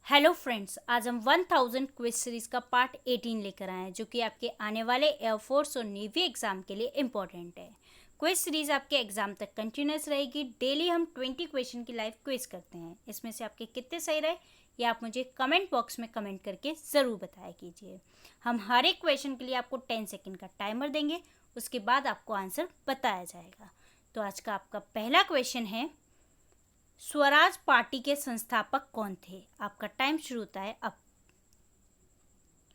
Hello friends, आज हम 1000 quiz series का पार्ट 18 लेकर आए हैं जो कि आपके आने वाले एयरफोर्स और नेवी एग्जाम के लिए इम्पोर्टेंट है। क्विज सीरीज आपके एग्जाम तक कंटिन्यूस रहेगी। डेली हम 20 क्वेश्चन की लाइव क्विज करते हैं। इसमें से आपके कितने सही रहे ये आप मुझे कमेंट बॉक्स में कमेंट करके ज़रूर बताया कीजिए। हम हर एक क्वेश्चन के लिए आपको 10 सेकेंड का टाइमर देंगे, उसके बाद आपको आंसर बताया जाएगा। तो आज का आपका पहला क्वेश्चन है, स्वराज पार्टी के संस्थापक कौन थे? आपका टाइम शुरू होता है अब।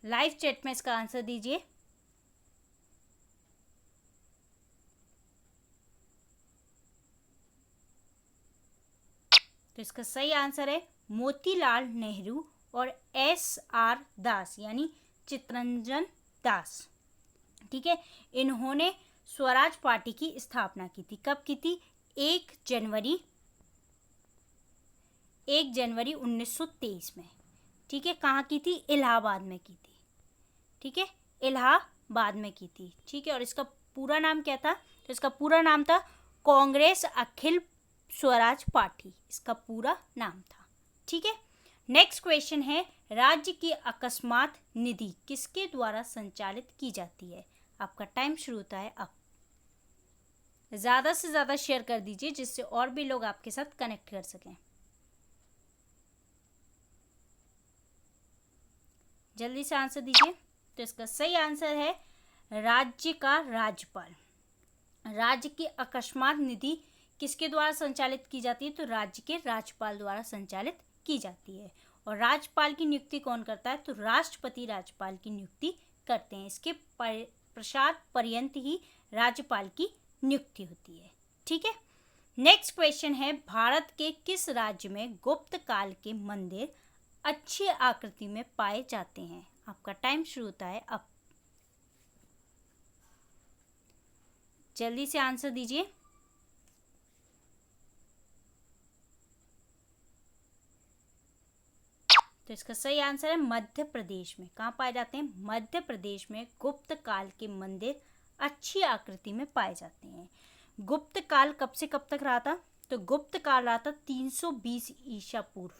लाइव चैट में इसका आंसर दीजिए। तो इसका सही आंसर है मोतीलाल नेहरू और SR दास यानी चित्तरंजन दास। ठीक है, इन्होंने स्वराज पार्टी की स्थापना की थी। कब की थी? 1 जनवरी 1923 में। ठीक है, कहाँ की थी? इलाहाबाद में की थी। ठीक है, इलाहाबाद में की थी। ठीक है, और इसका पूरा नाम क्या था? तो इसका पूरा नाम था कांग्रेस अखिल स्वराज पार्टी, इसका पूरा नाम था। ठीक है, नेक्स्ट क्वेश्चन है, राज्य की अकस्मात निधि किसके द्वारा संचालित की जाती है? आपका टाइम शुरू होता है अब। ज़्यादा से ज़्यादा शेयर कर दीजिए जिससे और भी लोग आपके साथ कनेक्ट कर सकें। जल्दी से आंसर दीजिए। तो इसका सही आंसर है राज्य का राज्यपाल। राज्य की अकस्मात निधि किसके द्वारा संचालित की जाती है? तो राज्य के राज्यपाल द्वारा संचालित की जाती है। और राज्यपाल की नियुक्ति कौन करता है? तो राष्ट्रपति राज्यपाल की नियुक्ति करते हैं। इसके पश्चात पर्यंत ही राज्यपाल की नियुक्ति होती है। ठीक है, नेक्स्ट क्वेश्चन है, भारत के किस राज्य में गुप्त काल के मंदिर अच्छी आकृति में पाए जाते हैं? आपका टाइम शुरू होता है अब। जल्दी से आंसर दीजिए। तो इसका सही आंसर है मध्य प्रदेश में। कहाँ पाए जाते हैं? मध्य प्रदेश में गुप्त काल के मंदिर अच्छी आकृति में पाए जाते हैं। गुप्त काल कब से कब तक रहा था? तो गुप्त काल रहा था 320 ईसा पूर्व।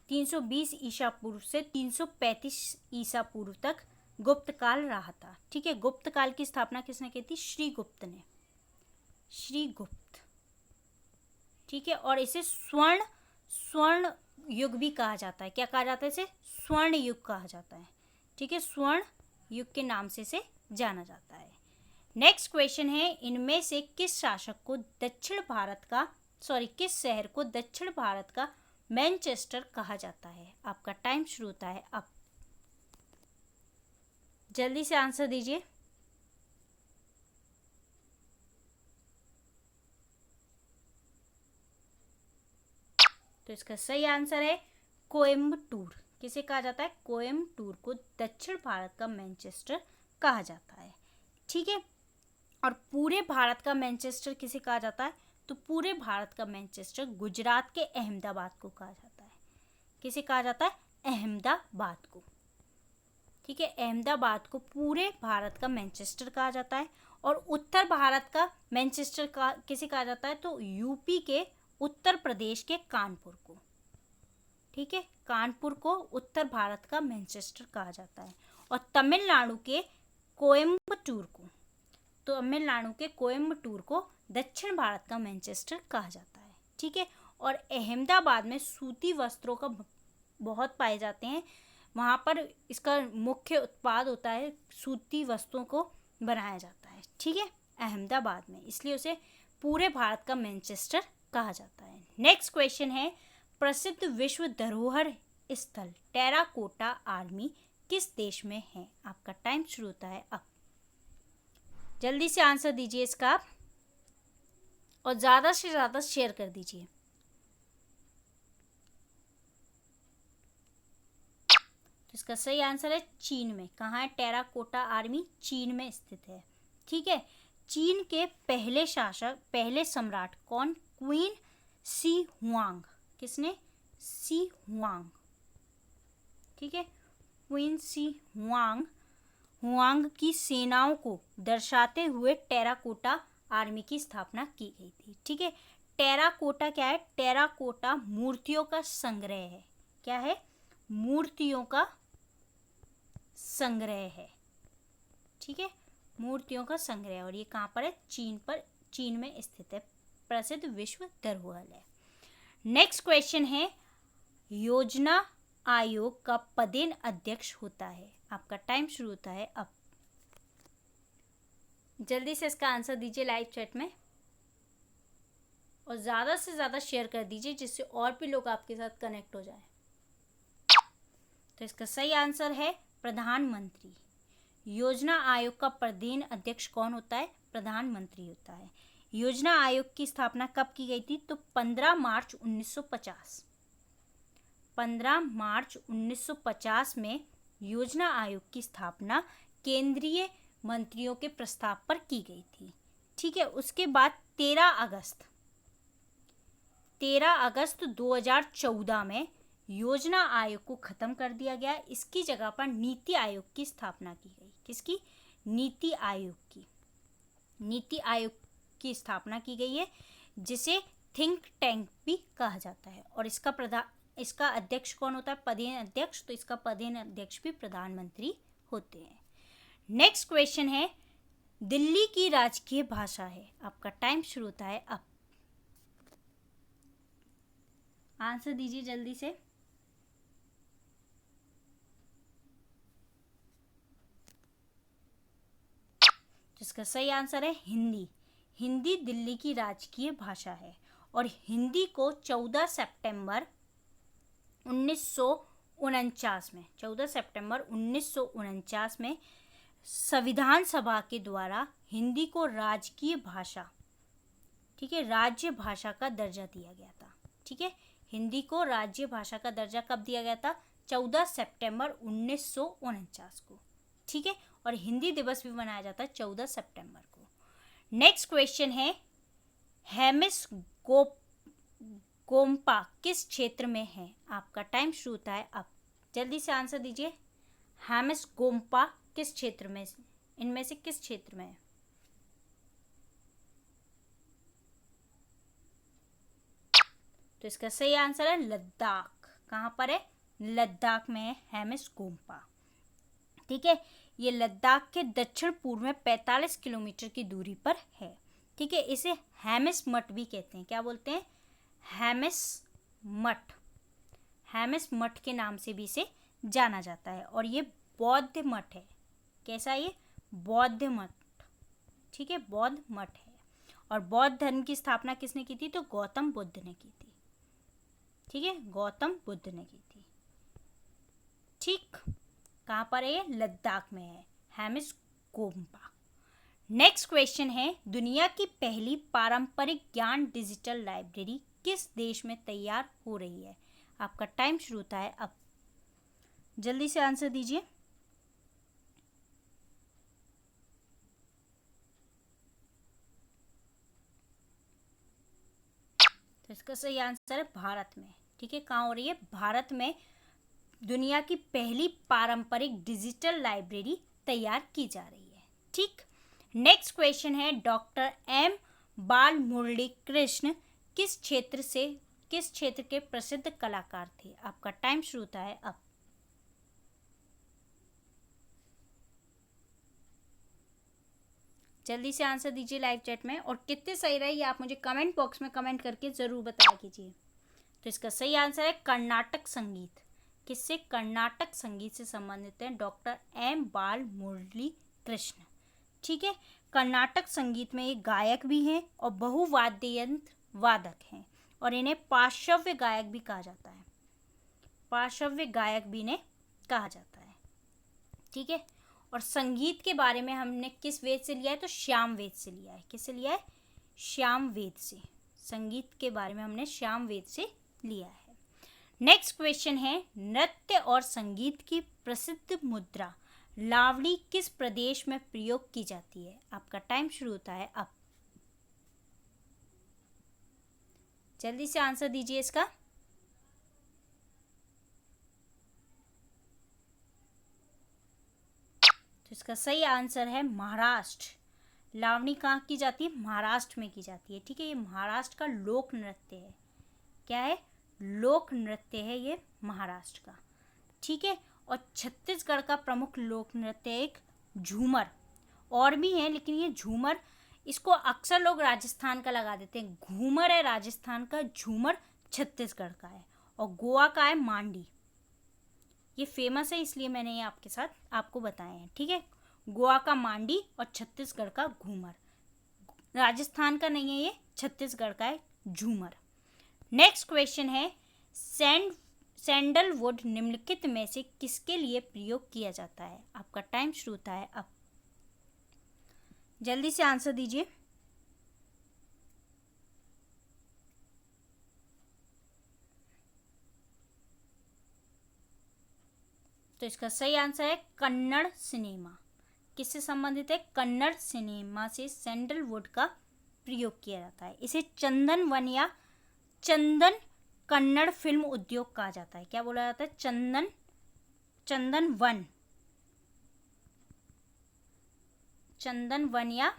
320 ईसा पूर्व से 335 ईसा पूर्व तक गुप्त काल रहा था। ठीक है, गुप्त काल की स्थापना किसने की थी? श्रीगुप्त ने। श्रीगुप्त। ठीक है, और इसे स्वर्ण युग भी कहा जाता है। क्या कहा जाता है इसे? स्वर्ण युग कहा जाता है। ठीक है, स्वर्ण युग के नाम से इसे जाना जाता है। नेक्स्ट क्वेश्चन है, इनमें से किस शासक को किस शहर को दक्षिण भारत का मैनचेस्टर कहा जाता है? आपका टाइम शुरू होता है अब। जल्दी से आंसर दीजिए। तो इसका सही आंसर है कोयम्बटूर। किसे कहा जाता है? कोयम्बटूर को दक्षिण भारत का मैनचेस्टर कहा जाता है। ठीक है, और पूरे भारत का मैनचेस्टर किसे कहा जाता है? तो पूरे भारत का मैनचेस्टर गुजरात के अहमदाबाद को कहा जाता है। किसे कहा जाता है? अहमदाबाद को। ठीक है, अहमदाबाद को पूरे भारत का मैनचेस्टर कहा जाता है। और उत्तर भारत का मैनचेस्टर का किसे कहा जाता है? तो यूपी के उत्तर प्रदेश के कानपुर को। ठीक है, कानपुर को उत्तर भारत का मैनचेस्टर कहा जाता है। और तमिलनाडु के कोयम्बटूर को दक्षिण भारत का मैनचेस्टर कहा जाता है। ठीक है, और अहमदाबाद में सूती वस्त्रों का बहुत पाए जाते हैं। वहाँ पर इसका मुख्य उत्पाद होता है, सूती वस्त्रों को बनाया जाता है। ठीक है, अहमदाबाद में, इसलिए उसे पूरे भारत का मैनचेस्टर कहा जाता है। नेक्स्ट क्वेश्चन है, प्रसिद्ध विश्व धरोहर स्थल टेराकोटा आर्मी किस देश में है? आपका टाइम शुरू होता है अब। जल्दी से आंसर दीजिए इसका आप, और ज़्यादा से ज़्यादा शेयर कर दीजिए। इसका सही आंसर है चीन में। कहाँ है टेराकोटा आर्मी? चीन में स्थित है। ठीक है, चीन के पहले सम्राट कौन? Qin Shi Huang. किसने? Shi Huang. ठीक है, क्वीन शी हुआंग की सेनाओं को दर्शाते हुए टेराकोटा आर्मी की स्थापना की गई थी। ठीक है, टेराकोटा क्या है? टेराकोटा मूर्तियों का संग्रह है। क्या है? मूर्तियों का संग्रह है। ठीक है, मूर्तियों का संग्रह, और ये कहाँ पर है? चीन में स्थित है, प्रसिद्ध विश्व धरोहर है। नेक्स्ट क्वेश्चन है, योजना आयोग का पदेन अध्यक्ष होता है। आपका टाइम शुरू होता है अब। जल्दी से इसका आंसर दीजिए लाइव चैट में, और ज़्यादा से ज़्यादा शेयर कर दीजिए जिससे और भी लोग आपके साथ कनेक्ट हो जाए। तो इसका सही आंसर है प्रधानमंत्री। योजना आयोग का पदेन अध्यक्ष कौन होता है? प्रधानमंत्री होता है। योजना आयोग की स्थापना कब की गई थी? तो 15 मार्च 1950। 15 मार्च 1950 में योजना आयोग की स्थापना केंद्रीय मंत्रियों के प्रस्ताव पर की गई थी। ठीक है, उसके बाद 13 अगस्त 2014 में योजना आयोग को खत्म कर दिया गया। इसकी जगह पर नीति आयोग की स्थापना की गई। किसकी? नीति आयोग की स्थापना की गई है, जिसे थिंक टैंक भी कहा जाता है। और इसका अध्यक्ष कौन होता है? पदेन अध्यक्ष। तो इसका पदेन अध्यक्ष भी प्रधानमंत्री होते हैं। नेक्स्ट क्वेश्चन है, दिल्ली की राजकीय भाषा है। आपका टाइम शुरू होता है अब। आंसर दीजिए जल्दी से। जिसका सही आंसर है हिंदी। हिंदी दिल्ली की राजकीय भाषा है, और हिंदी को 14 सितंबर 1949 में संविधान सभा के द्वारा हिंदी को राजकीय भाषा, ठीक है, राज्य भाषा का दर्जा दिया गया था। ठीक है, हिंदी को राज्य भाषा का दर्जा कब दिया गया था? 14 सितंबर 1949 को। ठीक है, और हिंदी दिवस भी मनाया जाता है 14 सितंबर को। नेक्स्ट क्वेश्चन है, हेमिस गोम्पा किस क्षेत्र में है? आपका टाइम शुरू होता है अब। जल्दी से आंसर दीजिए। हेमिस गोम्पा किस क्षेत्र में, इनमें से किस क्षेत्र में है? तो इसका सही आंसर है लद्दाख। कहाँ पर है? लद्दाख में है हेमिस गोम्पा। ठीक है, ये लद्दाख के दक्षिण पूर्व में 45 किलोमीटर की दूरी पर है। ठीक है, इसे हेमिस मठ भी कहते हैं। क्या बोलते हैं? हेमिस मठ। हेमिस मठ के नाम से भी इसे जाना जाता है, और ये बौद्ध मठ है। कैसा? ये बौद्ध मठ। ठीक है, बौद्ध मठ है। और बौद्ध धर्म की स्थापना किसने की थी? तो गौतम बुद्ध ने की थी। ठीक है, गौतम बुद्ध ने की थी। ठीक, कहाँ पर है? ये लद्दाख में है, हेमिस गोम्पा। नेक्स्ट क्वेश्चन है, दुनिया की पहली पारंपरिक ज्ञान डिजिटल लाइब्रेरी किस देश में तैयार हो रही है? आपका टाइम शुरू होता है अब। जल्दी से आंसर दीजिए। तो इसका सही आंसर है भारत में। ठीक है, कहाँ हो रही है? भारत में दुनिया की पहली पारंपरिक डिजिटल लाइब्रेरी तैयार की जा रही है। ठीक, नेक्स्ट क्वेश्चन है, डॉक्टर एम बालमुरली कृष्ण किस क्षेत्र के प्रसिद्ध कलाकार थे? आपका टाइम शुरू होता है अब। जल्दी से आंसर दीजिए लाइव चैट में, और कितने सही रहे ये आप मुझे कमेंट बॉक्स में कमेंट करके ज़रूर बताया कीजिए। तो इसका सही आंसर है कर्नाटक संगीत। किससे? कर्नाटक संगीत से संबंधित हैं डॉक्टर एम बालमुरली कृष्ण। ठीक है, कर्नाटक संगीत में ये गायक भी हैं और बहुवाद्य यंत्र वादक हैं, और इन्हें पार्श्व गायक भी कहा जाता है। पार्श्व गायक भी इन्हें कहा जाता है। ठीक है, और संगीत के बारे में हमने किस वेद से लिया है? तो श्याम वेद से लिया है। किससे लिया है? श्याम वेद से। संगीत के बारे में हमने श्याम वेद से लिया है। नेक्स्ट क्वेश्चन है, नृत्य और संगीत की प्रसिद्ध मुद्रा लावणी किस प्रदेश में प्रयोग की जाती है? आपका टाइम शुरू होता है अब। जल्दी से आंसर दीजिए इसका। तो इसका सही आंसर है महाराष्ट्र। लावणी कहाँ की जाती है? महाराष्ट्र में की जाती है। ठीक है, ये महाराष्ट्र का लोक नृत्य है। क्या है? लोक नृत्य है ये महाराष्ट्र का, ठीक है। और छत्तीसगढ़ का प्रमुख लोक नृत्य एक झूमर, और भी है लेकिन ये झूमर, इसको अक्सर लोग राजस्थान का लगा देते हैं। घूमर है राजस्थान का, झूमर छत्तीसगढ़ का है, और गोवा का है मांडी। ये फेमस है इसलिए मैंने ये आपके साथ आपको बताए हैं, ठीक है। गोवा का मांडी और छत्तीसगढ़ का घूमर, राजस्थान का नहीं है ये, छत्तीसगढ़ का है झूमर। नेक्स्ट क्वेश्चन है, सैंडलवुड निम्नलिखित में से किसके लिए प्रयोग किया जाता है? आपका टाइम शुरू होता है अब, जल्दी से आंसर दीजिए। तो इसका सही आंसर है कन्नड़ सिनेमा। किससे संबंधित है? कन्नड़ सिनेमा से सैंडलवुड का प्रयोग किया जाता है। इसे चंदन वन या चंदन कन्नड़ फिल्म उद्योग कहा जाता है। क्या बोला जाता है? चंदन वन या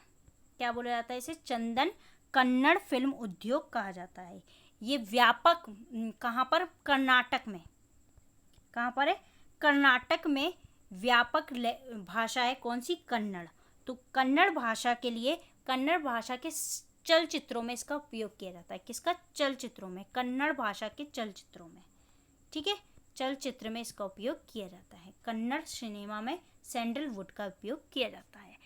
क्या बोला जाता है इसे? चंदन कन्नड़ फिल्म उद्योग कहा जाता है। ये व्यापक कहाँ पर? कर्नाटक में। कहाँ पर है? कर्नाटक में व्यापक भाषा है कौन सी? कन्नड़। तो कन्नड़ भाषा के लिए, कन्नड़ भाषा के चलचित्रों में इसका उपयोग किया जाता है। किसका? चलचित्रों में, कन्नड़ भाषा के चलचित्रों में, ठीक है। चलचित्र में इसका उपयोग किया जाता है। कन्नड़ सिनेमा में सैंडलवुड का उपयोग किया जाता है।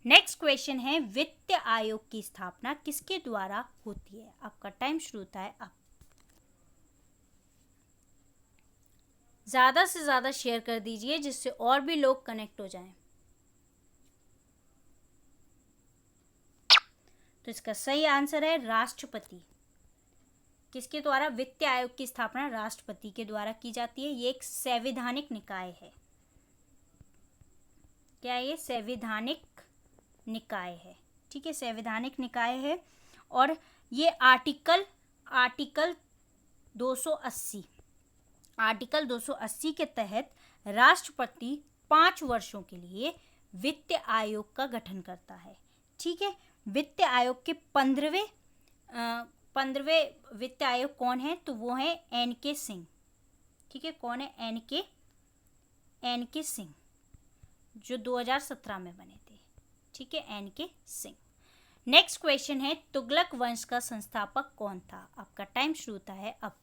नेक्स्ट क्वेश्चन है, वित्त आयोग की स्थापना किसके द्वारा होती है? आपका टाइम शुरू होता है अब। ज़्यादा से ज़्यादा शेयर कर दीजिए जिससे और भी लोग कनेक्ट हो जाएं। तो इसका सही आंसर है राष्ट्रपति। किसके द्वारा वित्त आयोग की स्थापना राष्ट्रपति के द्वारा की जाती है? ये एक संवैधानिक निकाय है। क्या है ये? संवैधानिक निकाय है, ठीक है, संवैधानिक निकाय है। और ये आर्टिकल 280 के तहत राष्ट्रपति 5 वर्षों के लिए वित्त आयोग का गठन करता है, ठीक है। वित्त आयोग के 15वें वित्त आयोग कौन है? तो वो है एन.के. सिंह, ठीक है। कौन है? एन.के. सिंह, जो 2017 में बने थे, ठीक है, एन.के. सिंह। नेक्स्ट क्वेश्चन है, तुगलक वंश का संस्थापक कौन था? आपका टाइम शुरू होता है अब।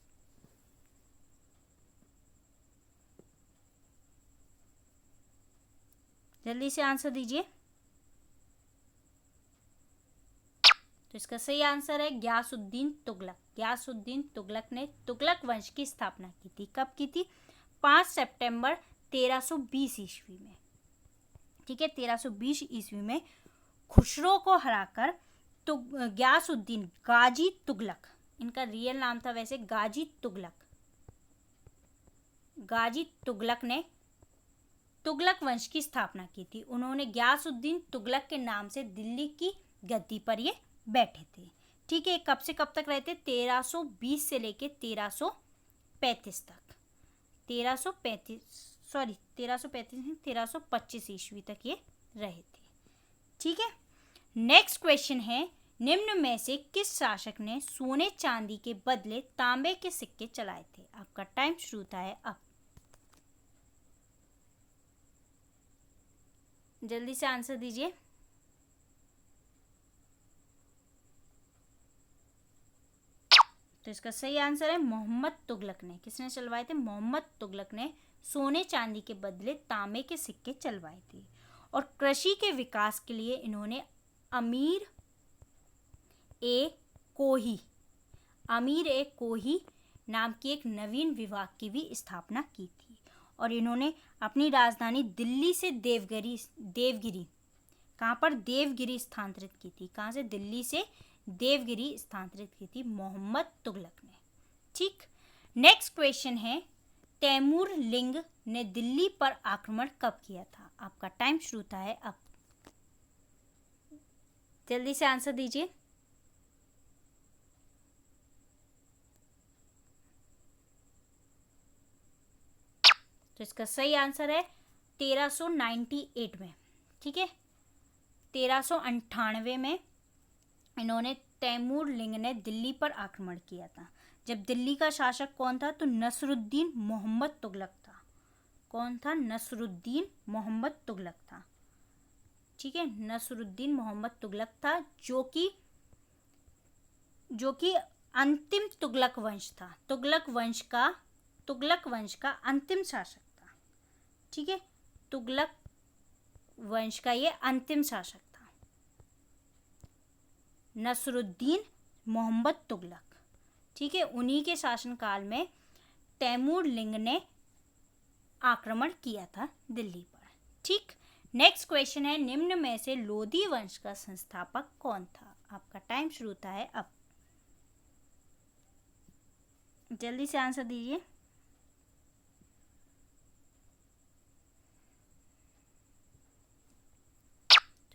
जल्दी से आंसर दीजिए। तो इसका सही आंसर है गयासुद्दीन तुगलक। गयासुद्दीन तुगलक ने तुगलक वंश की स्थापना की थी। कब की थी? 5 सितंबर 1320 ईस्वी में, ठीक है। 1320 ईस्वी में खुसरो को हराकर तो गयासुद्दीन गाजी तुगलक, इनका रियल नाम था वैसे गाजी तुगलक ने तुगलक वंश की स्थापना की थी। उन्होंने गयासुद्दीन तुगलक के नाम से दिल्ली की गद्दी पर ये बैठे थे, ठीक है। कब से कब तक रहे थे? 1320 से लेके 1335 तक, 1325 ईस्वी तक ये रहे थे, ठीक है। नेक्स्ट क्वेश्चन है, निम्न में से किस शासक ने सोने चांदी के बदले तांबे के सिक्के चलाए थे? आपका टाइम शुरू होता है अब। जल्दी से आंसर दीजिए। तो इसका सही आंसर है मोहम्मद तुगलक ने। किसने चलवाए थे? मोहम्मद तुगलक ने सोने चांदी के बदले तांबे के सिक्के चलवाए थे। और कृषि के विकास के लिए इन्होंने अमीर ए कोही नाम की एक नवीन विभाग की भी स्थापना की थी। और इन्होंने अपनी राजधानी दिल्ली से देवगिरी कहाँ पर? देवगिरी स्थानांतरित की थी। कहाँ से? दिल्ली से देवगिरी स्थानांतरित की थी मोहम्मद तुगलक ने, ठीक। नेक्स्ट क्वेश्चन है, तैमूर लिंग ने दिल्ली पर आक्रमण कब किया था? आपका टाइम शुरू होता है अब। जल्दी से आंसर दीजिए। तो इसका सही आंसर है 1398 में, ठीक है। 1398 में इन्होंने तैमूर लिंग ने दिल्ली पर आक्रमण किया था। जब दिल्ली का शासक कौन था? तो नसरुद्दीन मोहम्मद तुगलक था। कौन था? नसरुद्दीन मोहम्मद तुगलक था। ठीक है, नसरुद्दीन मोहम्मद तुगलक था, जो कि अंतिम तुगलक वंश था। तुगलक वंश का अंतिम शासक था। ठीक है, तुगलक वंश का ये अंतिम शासक था, नसरुद्दीन मोहम्मद तुगलक। ठीक है, उन्हीं के शासनकाल में तैमूरलिंग ने आक्रमण किया था दिल्ली पर। ठीक, नेक्स्ट क्वेश्चन है, निम्न में से लोधी वंश का संस्थापक कौन था? आपका टाइम शुरू होता है अब। जल्दी से आंसर दीजिए।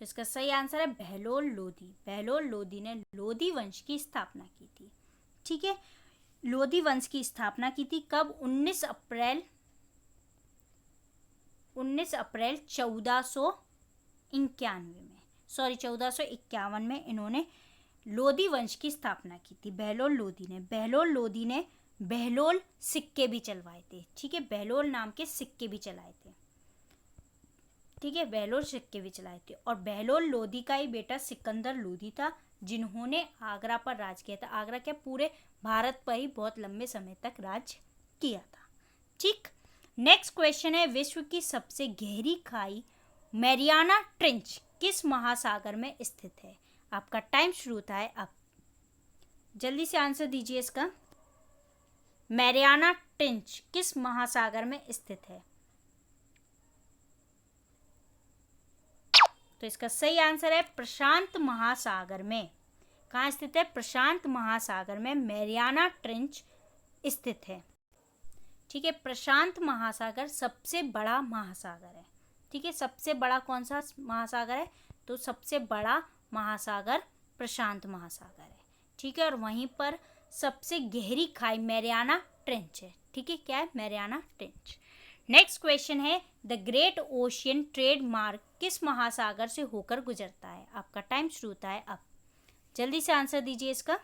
तो इसका सही आंसर है बहलोल लोधी। बहलोल लोधी ने लोधी वंश की स्थापना की थी। ठीक है, लोधी वंश की स्थापना की थी कब? 19 अप्रैल 1451 में इन्होंने लोधी वंश की स्थापना की थी, बहलोल लोधी ने। बहलोल लोधी ने बहलोल सिक्के भी चलवाए थे। ठीक है, बहलोल नाम के सिक्के भी चलाए थे। ठीक है, बहलोल सिक्के भी चलाए थे। और बहलोल लोधी का ही बेटा सिकंदर लोधी था, जिन्होंने आगरा पर राज किया था। आगरा क्या, पूरे भारत पर ही बहुत लंबे समय तक राज किया था। ठीक, नेक्स्ट क्वेश्चन है, विश्व की सबसे गहरी खाई मैरियाना ट्रेंच किस महासागर में स्थित है? आपका टाइम शुरू होता है अब। जल्दी से आंसर दीजिए इसका। मैरियाना ट्रेंच किस महासागर में स्थित है? तो इसका सही आंसर है प्रशांत महासागर में। कहाँ स्थित है? प्रशांत महासागर में मैरियाना ट्रेंच स्थित है। ठीक है, प्रशांत महासागर सबसे बड़ा महासागर है। ठीक है, सबसे बड़ा कौन सा महासागर है? तो सबसे बड़ा महासागर प्रशांत महासागर है। ठीक है, और वहीं पर सबसे गहरी खाई मैरियाना ट्रेंच है। ठीक है, क्या है? Mariana trench. नेक्स्ट क्वेश्चन है, द ग्रेट ओशियन ट्रेड मार्ग किस महासागर से होकर गुजरता है? आपका टाइम शुरू होता है अब। जल्दी से आंसर दीजिए इसका।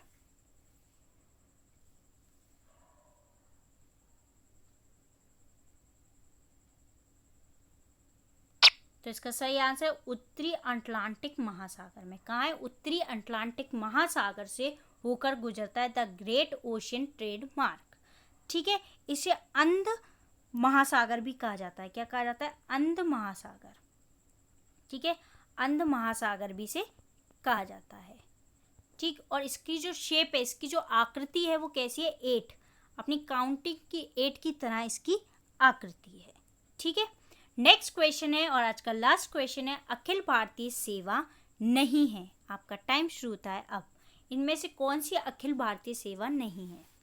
तो इसका सही आंसर उत्तरी अटलांटिक महासागर में। कहाँ है? उत्तरी अटलांटिक महासागर से होकर गुजरता है द ग्रेट ओशियन ट्रेड मार्ग। ठीक है, इसे अंध महासागर भी कहा जाता है। क्या कहा जाता है? अंध महासागर। ठीक है, अंध महासागर भी से कहा जाता है। ठीक, और इसकी जो शेप है, इसकी जो आकृति है वो कैसी है? 8, अपनी काउंटिंग की 8 की तरह इसकी आकृति है। ठीक है, नेक्स्ट क्वेश्चन है और आज का लास्ट क्वेश्चन है, अखिल भारतीय सेवा नहीं है। आपका टाइम शुरू होता है अब। इनमें से कौन सी अखिल भारतीय सेवा नहीं है?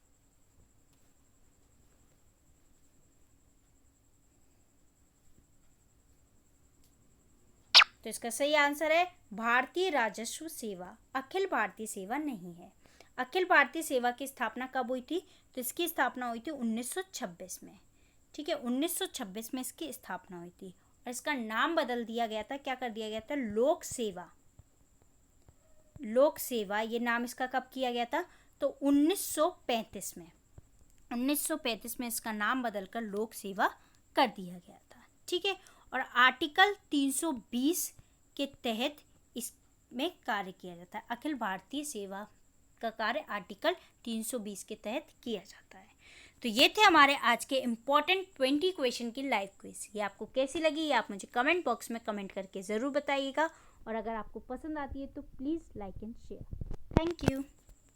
तो इसका सही आंसर है भारतीय राजस्व सेवा। अखिल भारतीय सेवा नहीं है। अखिल भारतीय सेवा की स्थापना कब हुई थी? तो इसकी स्थापना हुई थी 1926 में। ठीक है, 1926 में इसकी स्थापना हुई थी और इसका नाम बदल दिया गया था। क्या कर दिया गया था? लोक सेवा। लोक सेवा ये नाम इसका कब किया गया था? तो 1935 में। 1935 में इसका नाम बदलकर लोक सेवा कर दिया गया था। ठीक है, और आर्टिकल 320 के तहत इसमें कार्य किया जाता है। अखिल भारतीय सेवा का कार्य आर्टिकल 320 के तहत किया जाता है। तो ये थे हमारे आज के इम्पॉर्टेंट 20 क्वेश्चन की लाइव क्विज। ये आपको कैसी लगी ये आप मुझे कमेंट बॉक्स में कमेंट करके ज़रूर बताइएगा, और अगर आपको पसंद आती है तो please like and share. Thank you.